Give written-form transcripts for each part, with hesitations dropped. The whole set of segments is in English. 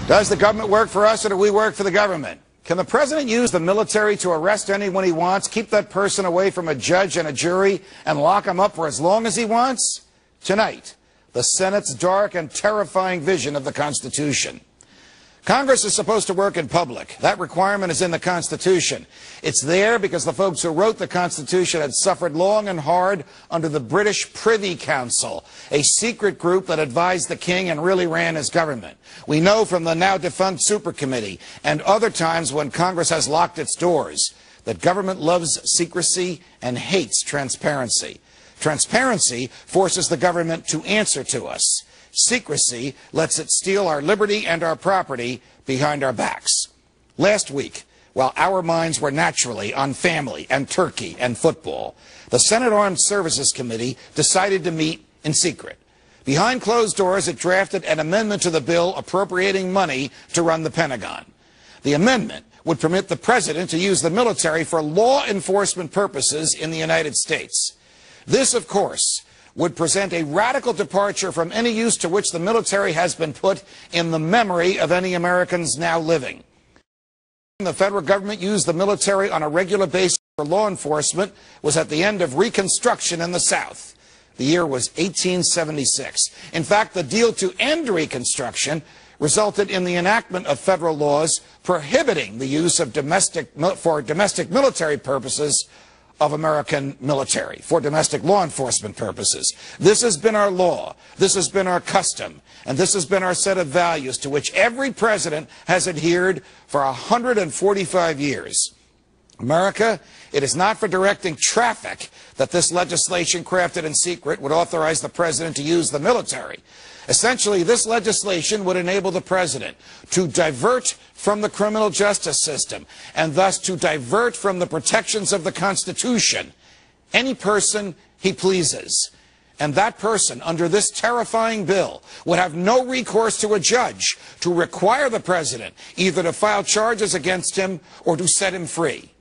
Does the government work for us or do we work for the government? Can the president use the military to arrest anyone he wants, keep that person away from a judge and a jury, and lock him up for as long as he wants? Tonight, the Senate's dark and terrifying vision of the Constitution. Congress is supposed to work in public. That requirement is in the Constitution. It's there because the folks who wrote the Constitution had suffered long and hard under the British Privy Council, a secret group that advised the king and really ran his government. We know from the now defunct Super Committee and other times when Congress has locked its doors that government loves secrecy and hates transparency. Transparency forces the government to answer to us. Secrecy lets it steal our liberty and our property behind our backs. Last week, while our minds were naturally on family and turkey and football, the Senate Armed Services Committee decided to meet in secret. Behind closed doors, it drafted an amendment to the bill appropriating money to run the Pentagon. The amendment would permit the president to use the military for law enforcement purposes in the United States. This, of course, would present a radical departure from any use to which the military has been put in the memory of any Americans now living. The federal government used the military on a regular basis for law enforcement was at the end of Reconstruction in the South. The year was 1876. In fact, the deal to end Reconstruction resulted in the enactment of federal laws prohibiting the use of domestic military purposes of American military, for domestic law enforcement purposes. This has been our law, this has been our custom, and this has been our set of values to which every president has adhered for 145 years. America, it is not for directing traffic that this legislation crafted in secret would authorize the president to use the military. Essentially, this legislation would enable the president to divert from the criminal justice system and thus to divert from the protections of the Constitution any person he pleases. And that person, under this terrifying bill, would have no recourse to a judge to require the president either to file charges against him or to set him free.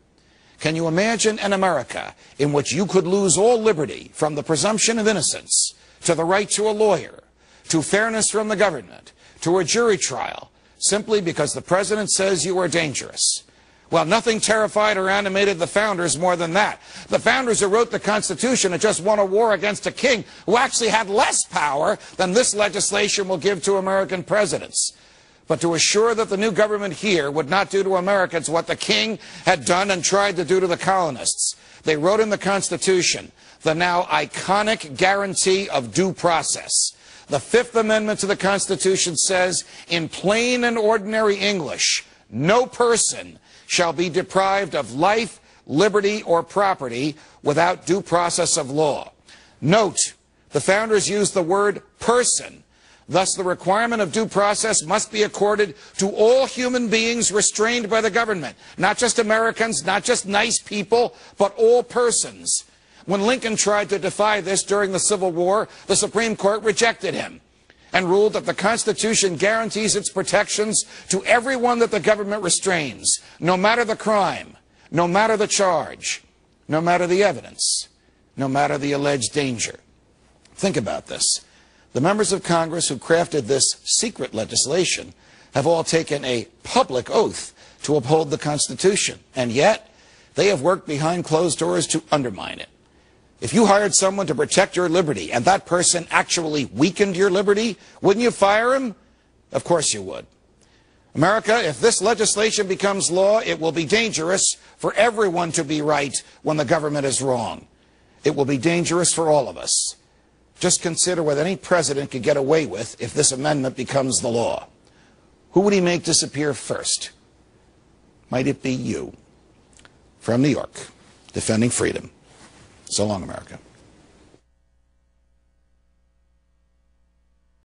Can you imagine an America in which you could lose all liberty from the presumption of innocence to the right to a lawyer, to fairness from the government, to a jury trial, simply because the president says you are dangerous? Well, nothing terrified or animated the founders more than that. The founders who wrote the Constitution had just won a war against a king who actually had less power than this legislation will give to American presidents. But to assure that the new government here would not do to Americans what the king had done and tried to do to the colonists, they wrote in the Constitution the now iconic guarantee of due process. The Fifth Amendment to the Constitution says, in plain and ordinary English, no person shall be deprived of life, liberty, or property without due process of law. Note, the founders used the word person. Thus, the requirement of due process must be accorded to all human beings restrained by the government. Not just Americans, not just nice people, but all persons. When Lincoln tried to defy this during the Civil War, the Supreme Court rejected him and ruled that the Constitution guarantees its protections to everyone that the government restrains, no matter the crime, no matter the charge, no matter the evidence, no matter the alleged danger. Think about this. The members of Congress who crafted this secret legislation have all taken a public oath to uphold the Constitution, and yet they have worked behind closed doors to undermine it. If you hired someone to protect your liberty and that person actually weakened your liberty, wouldn't you fire him? Of course you would. America, if this legislation becomes law, it will be dangerous for everyone to be right when the government is wrong. It will be dangerous for all of us. Just consider what any president could get away with if this amendment becomes the law. Who would he make disappear first? Might it be you? From New York, defending freedom. So long, America.